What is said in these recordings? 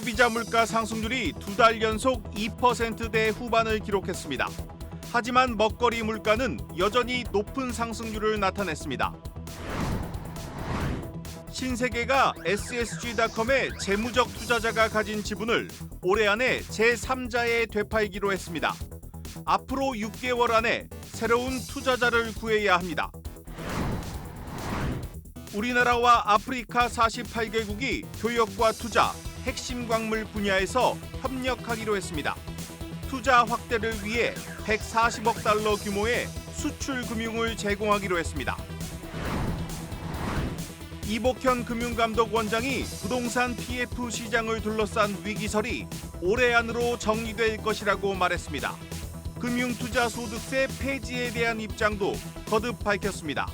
소비자 물가 상승률이 2달 연속 2%대 후반을 기록했습니다. 하지만 먹거리 물가는 여전히 높은 상승률을 나타냈습니다. 신세계가 SSG닷컴의 재무적 투자자가 가진 지분을 올해 안에 제3자에 되팔기로 했습니다. 앞으로 6개월 안에 새로운 투자자를 구해야 합니다. 우리나라와 아프리카 48개국이 교역과 투자, 핵심 광물 분야에서 협력하기로 했습니다. 투자 확대를 위해 140억 달러 규모의 수출 금융을 제공하기로 했습니다. 이복현 금융감독원장이 부동산 PF 시장을 둘러싼 위기설이 올해 안으로 정리될 것이라고 말했습니다. 금융투자소득세 폐지에 대한 입장도 거듭 밝혔습니다.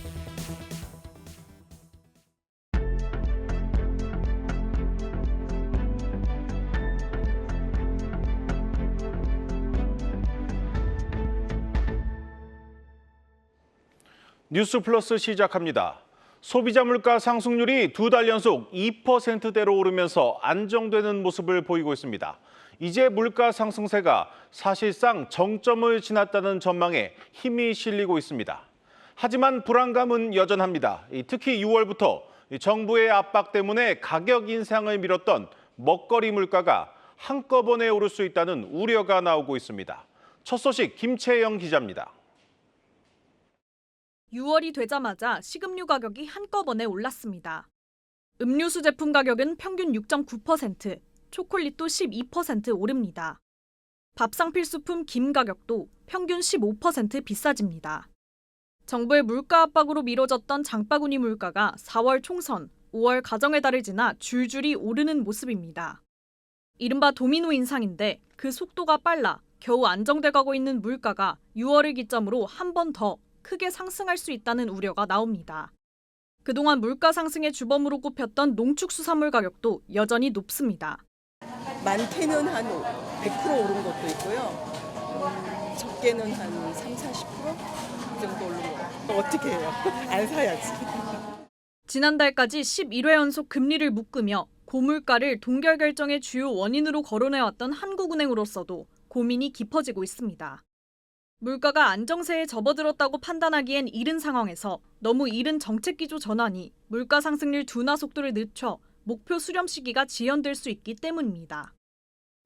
뉴스 플러스 시작합니다. 소비자 물가 상승률이 2달 연속 2%대로 오르면서 안정되는 모습을 보이고 있습니다. 이제 물가 상승세가 사실상 정점을 지났다는 전망에 힘이 실리고 있습니다. 하지만 불안감은 여전합니다. 특히 6월부터 정부의 압박 때문에 가격 인상을 미뤘던 먹거리 물가가 한꺼번에 오를 수 있다는 우려가 나오고 있습니다. 첫 소식 김채영 기자입니다. 6월이 되자마자 식음료 가격이 한꺼번에 올랐습니다. 음료수 제품 가격은 평균 6.9%, 초콜릿도 12% 오릅니다. 밥상 필수품 김 가격도 평균 15% 비싸집니다. 정부의 물가 압박으로 미뤄졌던 장바구니 물가가 4월 총선, 5월 가정의 달을 지나 줄줄이 오르는 모습입니다. 이른바 도미노 인상인데 그 속도가 빨라 겨우 안정돼 가고 있는 물가가 6월을 기점으로 한 번 더 크게 상승할 수 있다는 우려가 나옵니다. 그동안 물가 상승의 주범으로 꼽혔던 농축수산물 가격도 여전히 높습니다. 많게는 한 100% 오른 것도 있고요. 적게는 한 30-40%? 이 정도 오른 것 같아요. 어떻게 해요? 안 사야지. 지난달까지 11회 연속 금리를 묶으며 고물가를 동결 결정의 주요 원인으로 거론해왔던 한국은행으로서도 고민이 깊어지고 있습니다. 물가가 안정세에 접어들었다고 판단하기엔 이른 상황에서 너무 이른 정책기조 전환이 물가 상승률 둔화 속도를 늦춰 목표 수렴 시기가 지연될 수 있기 때문입니다.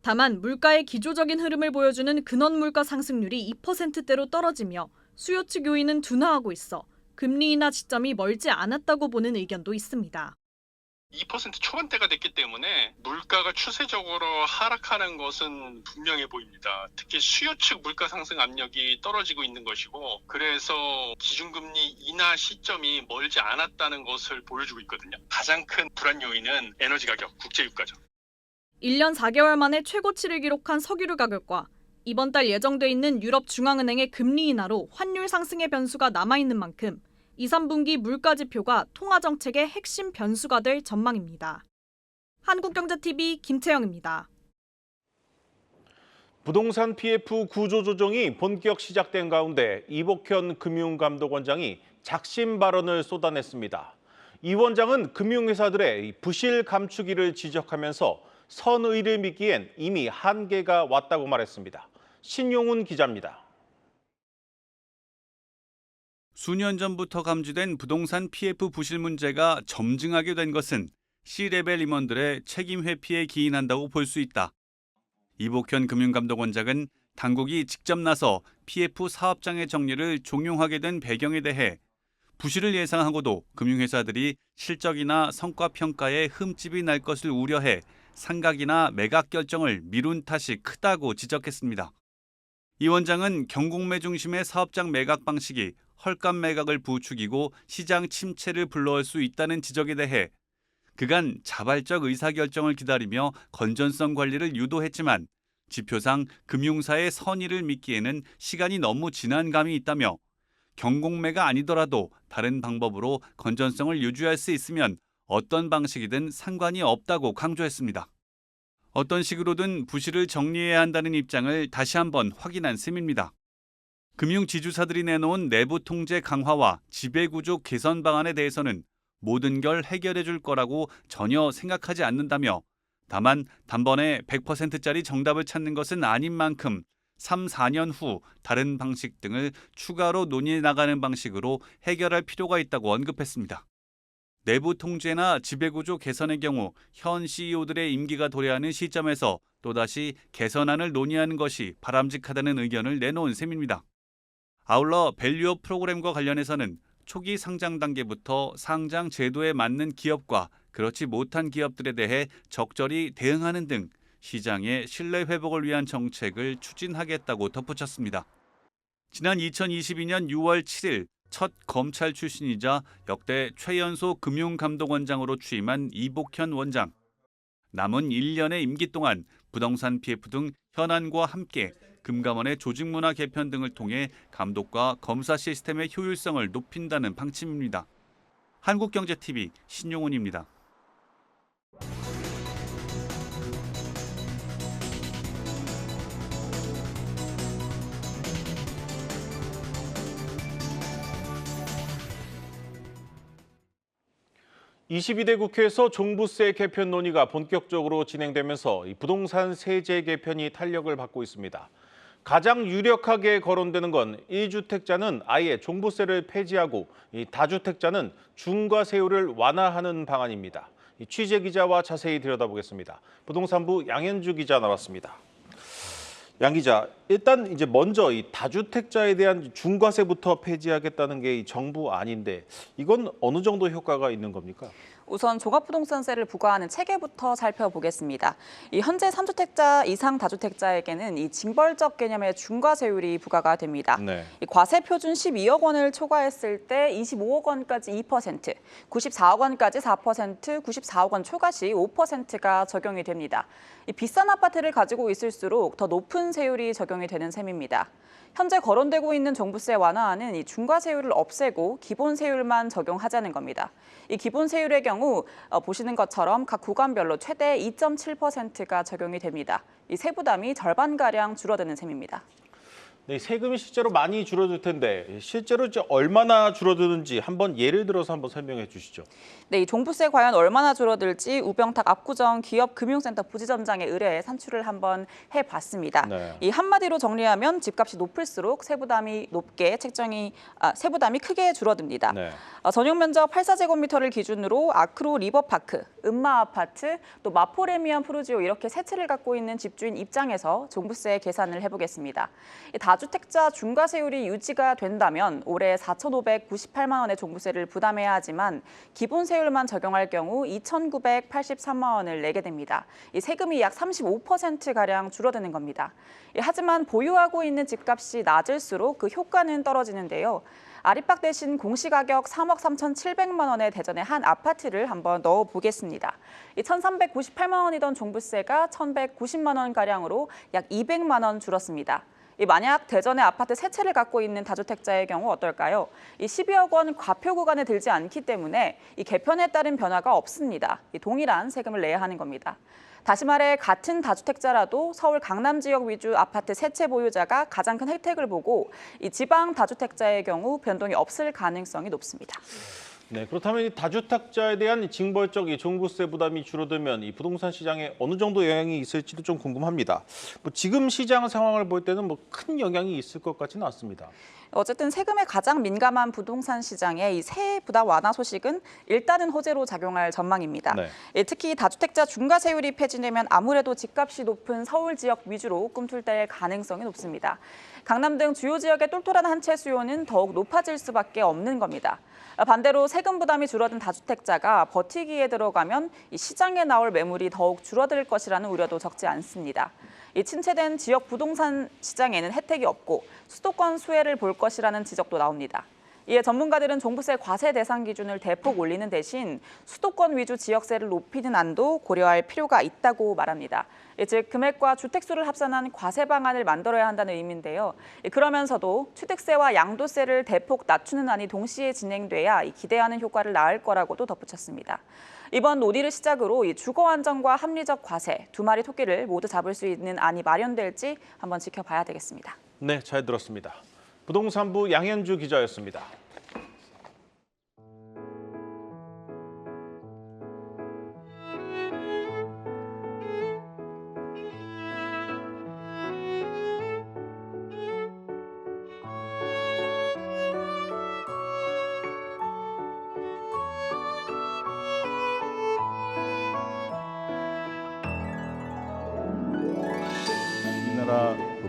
다만 물가의 기조적인 흐름을 보여주는 근원 물가 상승률이 2%대로 떨어지며 수요 측 요인은 둔화하고 있어 금리 인하 지점이 멀지 않았다고 보는 의견도 있습니다. 2% 초반대가 됐기 때문에 물가가 추세적으로 하락하는 것은 분명해 보입니다. 특히 수요 측 물가 상승 압력이 떨어지고 있는 것이고 그래서 기준금리 인하 시점이 멀지 않았다는 것을 보여주고 있거든요. 가장 큰 불안 요인은 에너지 가격, 국제유가죠. 1년 4개월 만에 최고치를 기록한 석유류 가격과 이번 달 예정돼 있는 유럽중앙은행의 금리 인하로 환율 상승의 변수가 남아있는 만큼 2, 3분기 물가 지표가 통화정책의 핵심 변수가 될 전망입니다. 한국경제TV 김채영입니다. 부동산 PF 구조조정이 본격 시작된 가운데 이복현 금융감독원장이 작심 발언을 쏟아냈습니다. 이 원장은 금융회사들의 부실 감추기를 지적하면서 선의를 믿기엔 이미 한계가 왔다고 말했습니다. 신용훈 기자입니다. 수년 전부터 감지된 부동산 PF 부실 문제가 점증하게 된 것은 C레벨 임원들의 책임 회피에 기인한다고 볼 수 있다. 이복현 금융감독원장은 당국이 직접 나서 PF 사업장의 정리를 종용하게 된 배경에 대해 부실을 예상하고도 금융회사들이 실적이나 성과 평가에 흠집이 날 것을 우려해 상각이나 매각 결정을 미룬 탓이 크다고 지적했습니다. 이 원장은 경공매 중심의 사업장 매각 방식이 헐값 매각을 부추기고 시장 침체를 불러올 수 있다는 지적에 대해 그간 자발적 의사결정을 기다리며 건전성 관리를 유도했지만 지표상 금융사의 선의를 믿기에는 시간이 너무 지난 감이 있다며 경공매가 아니더라도 다른 방법으로 건전성을 유지할 수 있으면 어떤 방식이든 상관이 없다고 강조했습니다. 어떤 식으로든 부실을 정리해야 한다는 입장을 다시 한번 확인한 셈입니다. 금융지주사들이 내놓은 내부 통제 강화와 지배구조 개선 방안에 대해서는 모든 걸 해결해 줄 거라고 전혀 생각하지 않는다며 다만 단번에 100%짜리 정답을 찾는 것은 아닌 만큼 3, 4년 후 다른 방식 등을 추가로 논의해 나가는 방식으로 해결할 필요가 있다고 언급했습니다. 내부 통제나 지배구조 개선의 경우 현 CEO들의 임기가 도래하는 시점에서 또다시 개선안을 논의하는 것이 바람직하다는 의견을 내놓은 셈입니다. 아울러 밸류업 프로그램과 관련해서는 초기 상장 단계부터 상장 제도에 맞는 기업과 그렇지 못한 기업들에 대해 적절히 대응하는 등 시장의 신뢰 회복을 위한 정책을 추진하겠다고 덧붙였습니다. 지난 2022년 6월 7일 첫 검찰 출신이자 역대 최연소 금융감독원장으로 취임한 이복현 원장. 남은 1년의 임기 동안 부동산 PF 등 현안과 함께 금감원의 조직문화 개편 등을 통해 감독과 검사 시스템의 효율성을 높인다는 방침입니다. 한국경제TV 신용훈입니다. (22대) 국회에서 종부세 개편 논의가 본격적으로 진행되면서 이 부동산 세제 개편이 탄력을 받고 있습니다. 가장 유력하게 거론되는 건 1주택자는 아예 종부세를 폐지하고 이 다주택자는 중과세율을 완화하는 방안입니다. 취재 기자와 자세히 들여다보겠습니다. 부동산부 양현주 기자 나왔습니다. 양 기자, 일단 이제 먼저 이 다주택자에 대한 중과세부터 폐지하겠다는 게 이 정부 안인데 이건 어느 정도 효과가 있는 겁니까? 우선 종합부동산세를 부과하는 체계부터 살펴보겠습니다. 이 현재 3주택자 이상 다주택자에게는 이 징벌적 개념의 중과세율이 부과가 됩니다. 네. 이 과세 표준 12억 원을 초과했을 때 25억 원까지 2%, 94억 원까지 4%, 94억 원 초과 시 5%가 적용이 됩니다. 이 비싼 아파트를 가지고 있을수록 더 높은 세율이 적용이 되는 셈입니다. 현재 거론되고 있는 종부세 완화안은 이 중과세율을 없애고 기본세율만 적용하자는 겁니다. 이 기본세율의 경우 보시는 것처럼 각 구간별로 최대 2.7%가 적용이 됩니다. 이 세부담이 절반가량 줄어드는 셈입니다. 네, 세금이 실제로 많이 줄어들 텐데 실제로 이제 얼마나 줄어드는지 한번 예를 들어서 한번 설명해 주시죠. 네, 이 종부세 과연 얼마나 줄어들지 우병탁 압구정 기업금융센터 부지점장의 의뢰에 산출을 한번 해봤습니다. 네. 이 한마디로 정리하면 집값이 높을수록 세부담이 세부담이 크게 줄어듭니다. 네. 전용 면적 84제곱미터를 기준으로 아크로 리버파크, 음마 아파트, 또 마포레미안 푸르지오 이렇게 세 채를 갖고 있는 집주인 입장에서 종부세 계산을 해보겠습니다. 다주택자 중과세율이 유지가 된다면 올해 4,598만 원의 종부세를 부담해야 하지만 기본세율만 적용할 경우 2,983만 원을 내게 됩니다. 이 세금이 약 35%가량 줄어드는 겁니다. 하지만 보유하고 있는 집값이 낮을수록 그 효과는 떨어지는데요. 아리박 대신 공시가격 3억 3,700만 원의 대전의 한 아파트를 한번 넣어보겠습니다. 1,398만 원이던 종부세가 1,190만 원가량으로 약 200만 원 줄었습니다. 만약 대전의 아파트 세 채를 갖고 있는 다주택자의 경우 어떨까요? 12억 원 과표 구간에 들지 않기 때문에 이 개편에 따른 변화가 없습니다. 동일한 세금을 내야 하는 겁니다. 다시 말해 같은 다주택자라도 서울 강남 지역 위주 아파트 세 채 보유자가 가장 큰 혜택을 보고 이 지방 다주택자의 경우 변동이 없을 가능성이 높습니다. 네, 그렇다면 이 다주택자에 대한 징벌적 이 종부세 부담이 줄어들면 이 부동산 시장에 어느 정도 영향이 있을지도 좀 궁금합니다. 지금 시장 상황을 볼 때는 큰 영향이 있을 것 같지는 않습니다. 어쨌든 세금에 가장 민감한 부동산 시장의 이 세 부담 완화 소식은 일단은 호재로 작용할 전망입니다. 네. 특히 다주택자 중과세율이 폐지되면 아무래도 집값이 높은 서울 지역 위주로 꿈틀댈 가능성이 높습니다. 강남 등 주요 지역의 똘똘한 한 채 수요는 더욱 높아질 수밖에 없는 겁니다. 반대로 세금 부담이 줄어든 다주택자가 버티기에 들어가면 이 시장에 나올 매물이 더욱 줄어들 것이라는 우려도 적지 않습니다. 이 침체된 지역 부동산 시장에는 혜택이 없고 수도권 수혜를 볼 것이라는 지적도 나옵니다. 이에 전문가들은 종부세 과세 대상 기준을 대폭 올리는 대신 수도권 위주 지역세를 높이는 안도 고려할 필요가 있다고 말합니다. 즉 금액과 주택수를 합산한 과세 방안을 만들어야 한다는 의미인데요. 그러면서도 취득세와 양도세를 대폭 낮추는 안이 동시에 진행돼야 기대하는 효과를 낳을 거라고도 덧붙였습니다. 이번 논의를 시작으로 이 주거 안정과 합리적 과세 두 마리 토끼를 모두 잡을 수 있는 안이 마련될지 한번 지켜봐야 되겠습니다. 네, 잘 들었습니다. 부동산부 양현주 기자였습니다.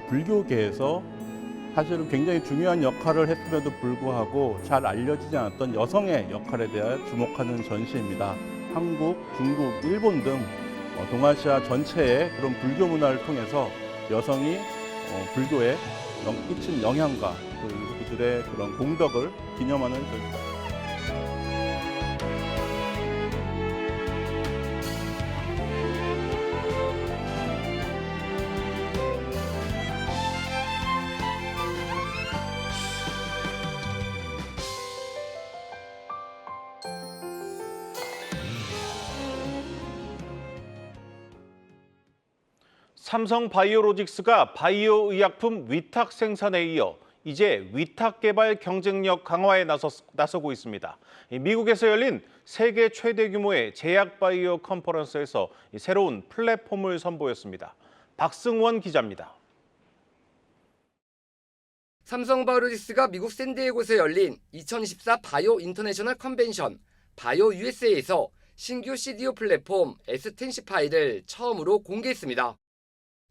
불교계에서 사실은 굉장히 중요한 역할을 했음에도 불구하고 잘 알려지지 않았던 여성의 역할에 대해 주목하는 전시입니다. 한국, 중국, 일본 등 동아시아 전체의 그런 불교 문화를 통해서 여성이 불교에 끼친 영향과 그들의 그런 공덕을 기념하는 전시입니다. 삼성 바이오로직스가 바이오 의약품 위탁 생산에 이어 이제 위탁 개발 경쟁력 강화에 나서고 있습니다. 미국에서 열린 세계 최대 규모의 제약 바이오 컨퍼런스에서 새로운 플랫폼을 선보였습니다. 박승원 기자입니다. 삼성바이오로직스가 미국 샌디에고에서 열린 2024 바이오 인터내셔널 컨벤션 바이오 USA에서 신규 CDO 플랫폼 S10CPI를 처음으로 공개했습니다.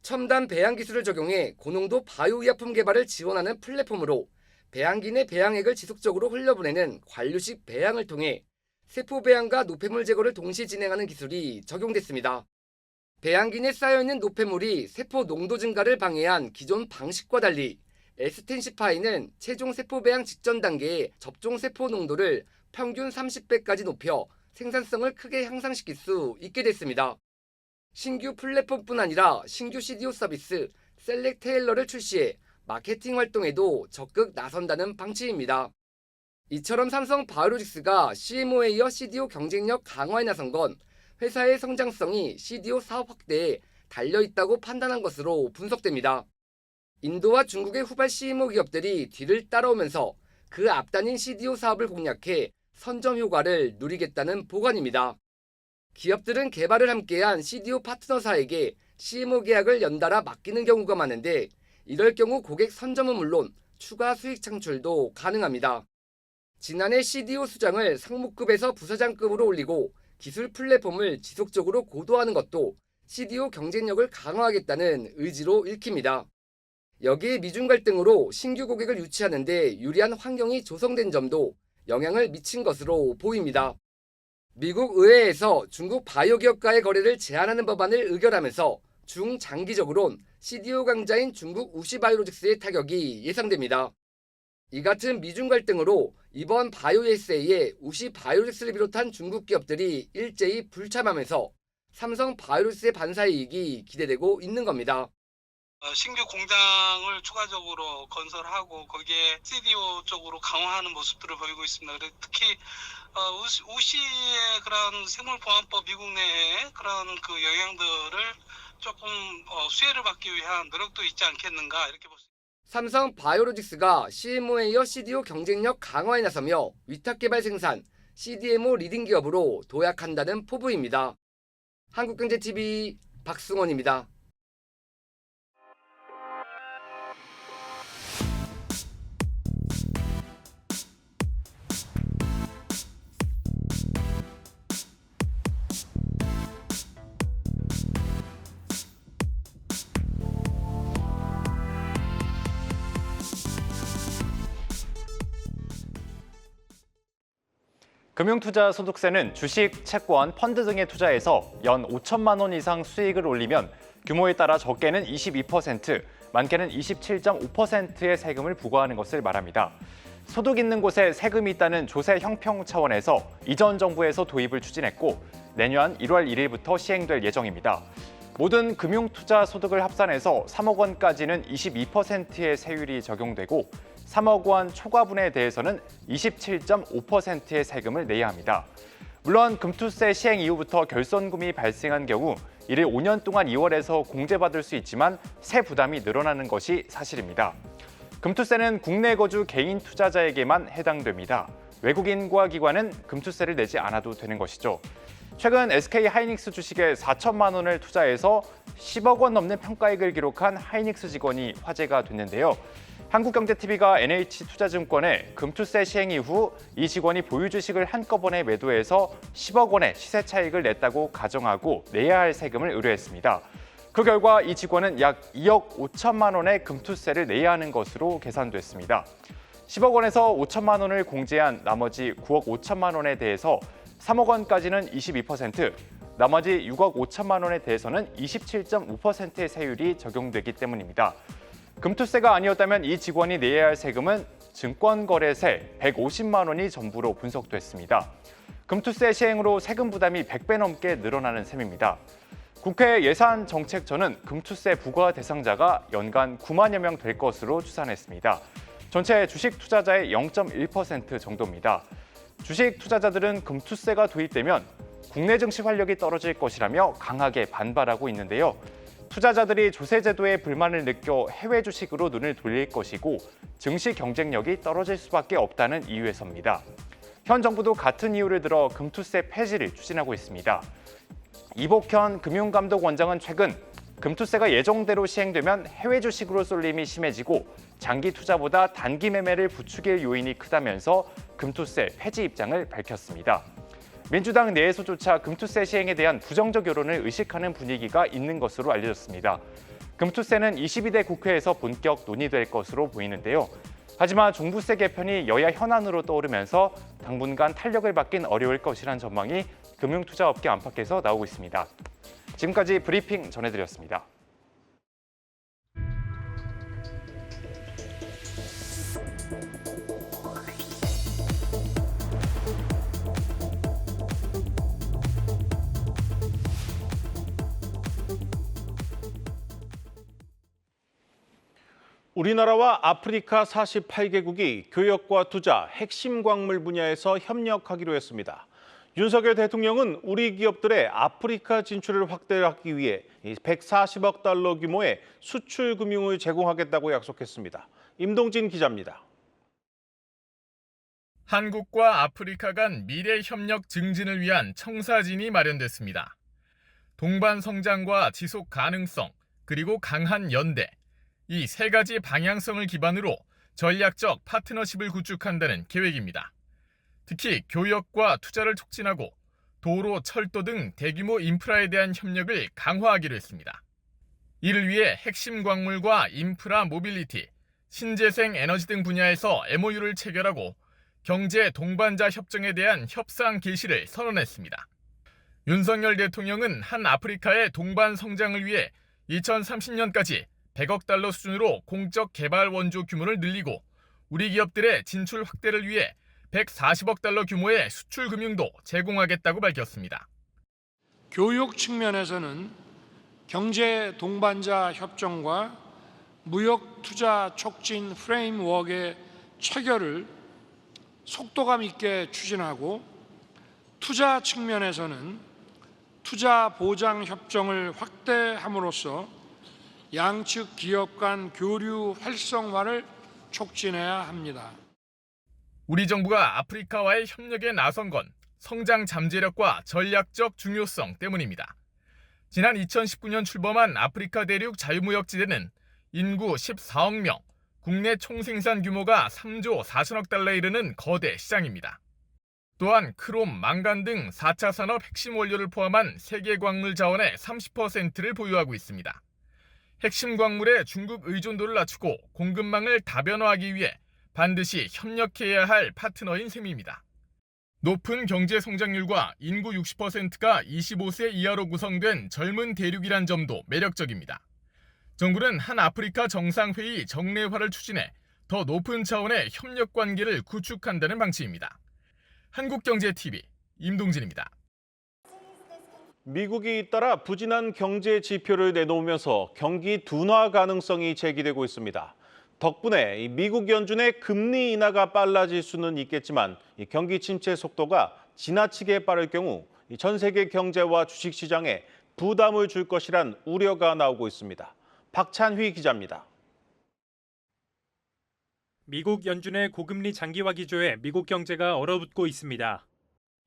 첨단 배양 기술을 적용해 고농도 바이오 의약품 개발을 지원하는 플랫폼으로 배양기 내 배양액을 지속적으로 흘려보내는 관류식 배양을 통해 세포 배양과 노폐물 제거를 동시에 진행하는 기술이 적용됐습니다. 배양기 내 쌓여있는 노폐물이 세포 농도 증가를 방해한 기존 방식과 달리 S10CPI는 최종 세포 배양 직전 단계의 접종 세포 농도를 평균 30배까지 높여 생산성을 크게 향상시킬 수 있게 됐습니다. 신규 플랫폼뿐 아니라 신규 CDO 서비스 셀렉 테일러를 출시해 마케팅 활동에도 적극 나선다는 방침입니다. 이처럼 삼성 바이오로직스가 CMO에 이어 CDO 경쟁력 강화에 나선 건 회사의 성장성이 CDO 사업 확대에 달려있다고 판단한 것으로 분석됩니다. 인도와 중국의 후발 CMO 기업들이 뒤를 따라오면서 그 앞단인 CDO 사업을 공략해 선점 효과를 누리겠다는 보관입니다. 기업들은 개발을 함께한 CDO 파트너사에게 CMO 계약을 연달아 맡기는 경우가 많은데 이럴 경우 고객 선점은 물론 추가 수익 창출도 가능합니다. 지난해 CDO 수장을 상무급에서 부서장급으로 올리고 기술 플랫폼을 지속적으로 고도화하는 것도 CDO 경쟁력을 강화하겠다는 의지로 읽힙니다. 여기에 미중 갈등으로 신규 고객을 유치하는 데 유리한 환경이 조성된 점도 영향을 미친 것으로 보입니다. 미국 의회에서 중국 바이오 기업과의 거래를 제한하는 법안을 의결하면서 중장기적으론 CDO 강자인 중국 우시바이오로직스의 타격이 예상됩니다. 이 같은 미중 갈등으로 이번 바이오 USA에 우시바이오로직스를 비롯한 중국 기업들이 일제히 불참하면서 삼성 바이오로직스의 반사 이익이 기대되고 있는 겁니다. 신규 공장을 추가적으로 건설하고 거기에 CDO 쪽으로 강화하는 모습들을 보이고 있습니다. 그래서 특히 우시의 그런 생물보안법 미국 내의 그런 그 영향들을 조금 수혜를 받기 위한 노력도 있지 않겠는가 이렇게 볼 수 있습니다. 삼성 바이오로직스가 CMO에 이어 CDO 경쟁력 강화에 나서며 위탁 개발 생산, CDMO 리딩 기업으로 도약한다는 포부입니다. 한국경제TV 박승원입니다. 금융투자소득세는 주식, 채권, 펀드 등에 투자해서 연 5천만 원 이상 수익을 올리면 규모에 따라 적게는 22%, 많게는 27.5%의 세금을 부과하는 것을 말합니다. 소득 있는 곳에 세금이 있다는 조세 형평 차원에서 이전 정부에서 도입을 추진했고 내년 1월 1일부터 시행될 예정입니다. 모든 금융투자소득을 합산해서 3억 원까지는 22%의 세율이 적용되고 3억 원 초과분에 대해서는 27.5%의 세금을 내야 합니다. 물론 금투세 시행 이후부터 결손금이 발생한 경우 이를 5년 동안 2월에서 공제받을 수 있지만 세 부담이 늘어나는 것이 사실입니다. 금투세는 국내 거주 개인 투자자에게만 해당됩니다. 외국인과 기관은 금투세를 내지 않아도 되는 것이죠. 최근 SK 하이닉스 주식에 4천만 원을 투자해서 10억 원 넘는 평가액을 기록한 하이닉스 직원이 화제가 됐는데요. 한국경제TV가 NH투자증권에 금투세 시행 이후 이 직원이 보유 주식을 한꺼번에 매도해서 10억 원의 시세 차익을 냈다고 가정하고 내야 할 세금을 의뢰했습니다. 그 결과 이 직원은 약 2억 5천만 원의 금투세를 내야 하는 것으로 계산됐습니다. 10억 원에서 5천만 원을 공제한 나머지 9억 5천만 원에 대해서 3억 원까지는 22%, 나머지 6억 5천만 원에 대해서는 27.5%의 세율이 적용되기 때문입니다. 금투세가 아니었다면 이 직원이 내야 할 세금은 증권거래세 150만 원이 전부로 분석됐습니다. 금투세 시행으로 세금 부담이 100배 넘게 늘어나는 셈입니다. 국회 예산정책처는 금투세 부과 대상자가 연간 9만여 명 될 것으로 추산했습니다. 전체 주식 투자자의 0.1% 정도입니다. 주식 투자자들은 금투세가 도입되면 국내 증시 활력이 떨어질 것이라며 강하게 반발하고 있는데요. 투자자들이 조세제도에 불만을 느껴 해외 주식으로 눈을 돌릴 것이고 증시 경쟁력이 떨어질 수밖에 없다는 이유에서입니다. 현 정부도 같은 이유를 들어 금투세 폐지를 추진하고 있습니다. 이복현 금융감독원장은 최근 금투세가 예정대로 시행되면 해외 주식으로 쏠림이 심해지고 장기 투자보다 단기 매매를 부추길 요인이 크다면서 금투세 폐지 입장을 밝혔습니다. 민주당 내에서조차 금투세 시행에 대한 부정적 여론을 의식하는 분위기가 있는 것으로 알려졌습니다. 금투세는 22대 국회에서 본격 논의될 것으로 보이는데요. 하지만 종부세 개편이 여야 현안으로 떠오르면서 당분간 탄력을 받긴 어려울 것이란 전망이 금융투자업계 안팎에서 나오고 있습니다. 지금까지 브리핑 전해드렸습니다. 우리나라와 아프리카 48개국이 교역과 투자, 핵심 광물 분야에서 협력하기로 했습니다. 윤석열 대통령은 우리 기업들의 아프리카 진출을 확대하기 위해 140억 달러 규모의 수출 금융을 제공하겠다고 약속했습니다. 임동진 기자입니다. 한국과 아프리카 간 미래 협력 증진을 위한 청사진이 마련됐습니다. 동반 성장과 지속 가능성, 그리고 강한 연대, 이 세 가지 방향성을 기반으로 전략적 파트너십을 구축한다는 계획입니다. 특히 교역과 투자를 촉진하고 도로, 철도 등 대규모 인프라에 대한 협력을 강화하기로 했습니다. 이를 위해 핵심 광물과 인프라 모빌리티, 신재생 에너지 등 분야에서 MOU를 체결하고 경제 동반자 협정에 대한 협상 개시를 선언했습니다. 윤석열 대통령은 한 아프리카의 동반 성장을 위해 2030년까지 100억 달러 수준으로 공적 개발 원조 규모를 늘리고 우리 기업들의 진출 확대를 위해 140억 달러 규모의 수출 금융도 제공하겠다고 밝혔습니다. 교육 측면에서는 경제 동반자 협정과 무역 투자 촉진 프레임워크의 체결을 속도감 있게 추진하고 투자 측면에서는 투자 보장 협정을 확대함으로써 양측 기업 간 교류 활성화를 촉진해야 합니다. 우리 정부가 아프리카와의 협력에 나선 건 성장 잠재력과 전략적 중요성 때문입니다. 지난 2019년 출범한 아프리카 대륙 자유무역지대는 인구 14억 명, 국내 총생산 규모가 3조 4천억 달러에 이르는 거대 시장입니다. 또한 크롬, 망간 등 4차 산업 핵심 원료를 포함한 세계 광물 자원의 30%를 보유하고 있습니다. 핵심 광물의 중국 의존도를 낮추고 공급망을 다변화하기 위해 반드시 협력해야 할 파트너인 셈입니다. 높은 경제 성장률과 인구 60%가 25세 이하로 구성된 젊은 대륙이란 점도 매력적입니다. 정부는 한 아프리카 정상회의 정례화를 추진해 더 높은 차원의 협력 관계를 구축한다는 방침입니다. 한국경제TV 임동진입니다. 미국이 잇따라 부진한 경제 지표를 내놓으면서 경기 둔화 가능성이 제기되고 있습니다. 덕분에 미국 연준의 금리 인하가 빨라질 수는 있겠지만 경기 침체 속도가 지나치게 빠를 경우 전 세계 경제와 주식시장에 부담을 줄 것이란 우려가 나오고 있습니다. 박찬휘 기자입니다. 미국 연준의 고금리 장기화 기조에 미국 경제가 얼어붙고 있습니다.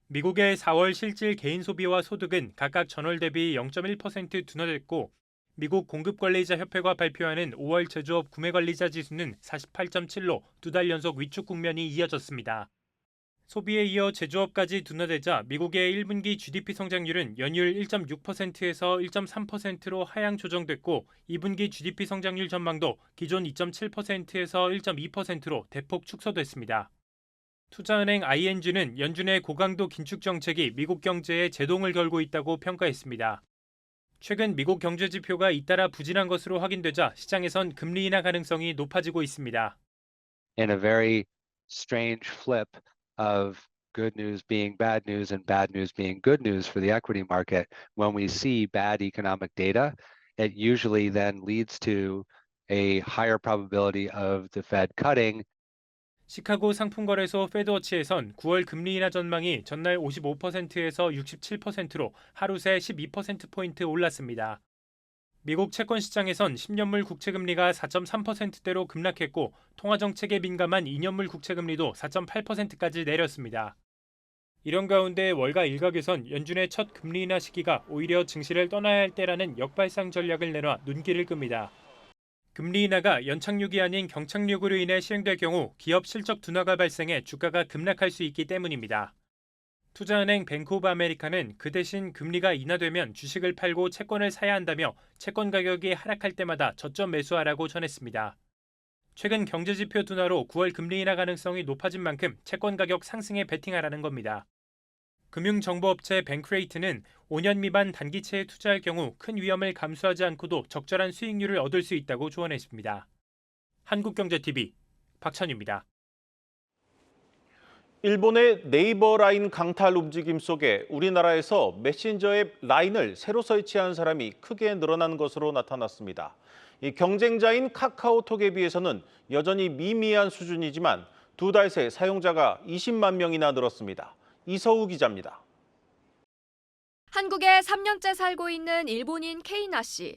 미국의 4월 실질 개인 소비와 소득은 각각 전월 대비 0.1% 둔화됐고 미국 공급관리자협회가 발표하는 5월 제조업 구매관리자 지수는 48.7로 두 달 연속 위축 국면이 이어졌습니다. 소비에 이어 제조업까지 둔화되자 미국의 1분기 GDP 성장률은 연율 1.6%에서 1.3%로 하향 조정됐고 2분기 GDP 성장률 전망도 기존 2.7%에서 1.2%로 대폭 축소됐습니다. 투자은행 ING는 연준의 고강도 긴축 정책이 미국 경제에 제동을 걸고 있다고 평가했습니다. 최근 미국 경제 지표가 잇따라 부진한 것으로 확인되자 시장에선 금리 인하 가능성이 높아지고 있습니다. In a very strange flip of good news being bad news and bad news being good news for the equity market, when we see bad economic data, it usually then leads to a higher probability of the Fed cutting. 시카고 상품거래소 페드워치에선 9월 금리 인하 전망이 전날 55%에서 67%로 하루 새 12%포인트 올랐습니다. 미국 채권 시장에선 10년물 국채금리가 4.3%대로 급락했고 통화정책에 민감한 2년물 국채금리도 4.8%까지 내렸습니다. 이런 가운데 월가 일각에선 연준의 첫 금리 인하 시기가 오히려 증시를 떠나야 할 때라는 역발상 전략을 내놔 눈길을 끕니다. 금리 인하가 연착륙이 아닌 경착륙으로 인해 시행될 경우 기업 실적 둔화가 발생해 주가가 급락할 수 있기 때문입니다. 투자은행 뱅크 오브 아메리카는 그 대신 금리가 인하되면 주식을 팔고 채권을 사야 한다며 채권 가격이 하락할 때마다 저점 매수하라고 전했습니다. 최근 경제지표 둔화로 9월 금리 인하 가능성이 높아진 만큼 채권 가격 상승에 베팅하라는 겁니다. 금융정보업체 뱅크레이트는 5년 미만 단기채에 투자할 경우 큰 위험을 감수하지 않고도 적절한 수익률을 얻을 수 있다고 조언했습니다. 한국경제TV 박찬유입니다. 일본의 네이버 라인 강탈 움직임 속에 우리나라에서 메신저 앱 라인을 새로 설치한 사람이 크게 늘어난 것으로 나타났습니다. 이 경쟁자인 카카오톡에 비해서는 여전히 미미한 수준이지만 2달 새 사용자가 20만 명이나 늘었습니다. 이서우 기자입니다. 한국에 3년째 살고 있는 일본인 케이나 씨.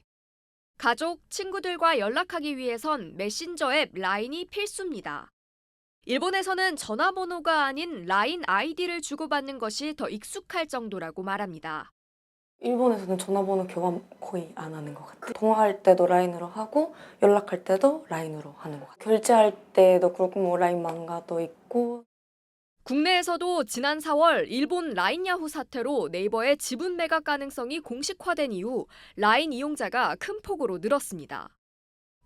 가족, 친구들과 연락하기 위해선 메신저 앱 라인이 필수입니다. 일본에서는 전화번호가 아닌 라인 아이디를 주고받는 것이 더 익숙할 정도라고 말합니다. 일본에서는 전화번호 교환 거의 안 하는 것 같아요. 통화할 때도 라인으로 하고 연락할 때도 라인으로 하는 것 같아요. 결제할 때도 그렇고 뭐 라인 망가도 있고. 국내에서도 지난 4월 일본 라인 야후 사태로 네이버의 지분 매각 가능성이 공식화된 이후 라인 이용자가 큰 폭으로 늘었습니다.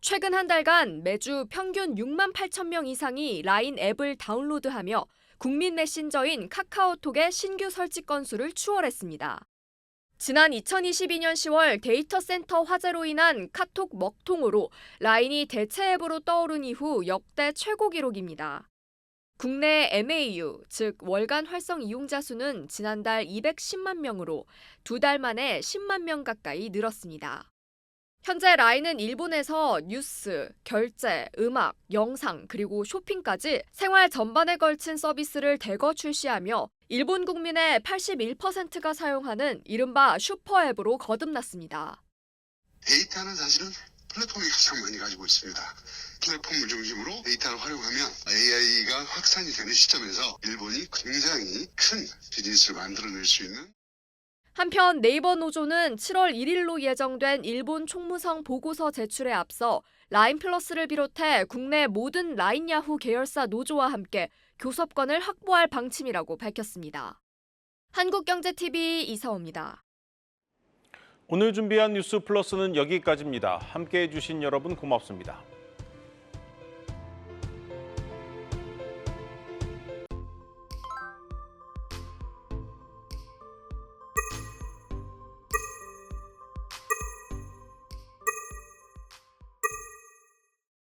최근 한 달간 매주 평균 6만 8천 명 이상이 라인 앱을 다운로드하며 국민 메신저인 카카오톡의 신규 설치 건수를 추월했습니다. 지난 2022년 10월 데이터 센터 화재로 인한 카톡 먹통으로 라인이 대체 앱으로 떠오른 이후 역대 최고 기록입니다. 국내 MAU, 즉 월간 활성 이용자 수는 지난달 210만 명으로 2달 만에 10만 명 가까이 늘었습니다. 현재 라인은 일본에서 뉴스, 결제, 음악, 영상, 그리고 쇼핑까지 생활 전반에 걸친 서비스를 대거 출시하며 일본 국민의 81%가 사용하는 이른바 슈퍼앱으로 거듭났습니다. 데이터는 사실은 플랫폼이 가장 많이 가지고 있습니다. 플랫폼을 중심으로 데이터를 활용하면 AI가 확산이 되는 시점에서 일본이 굉장히 큰 비즈니스를 만들어낼 수 있는. 한편 네이버 노조는 7월 1일로 예정된 일본 총무성 보고서 제출에 앞서 라인 플러스를 비롯해 국내 모든 라인 야후 계열사 노조와 함께 교섭권을 확보할 방침이라고 밝혔습니다. 한국경제TV 이서우입니다. 오늘 준비한 뉴스 플러스는 여기까지입니다. 함께해 주신 여러분 고맙습니다.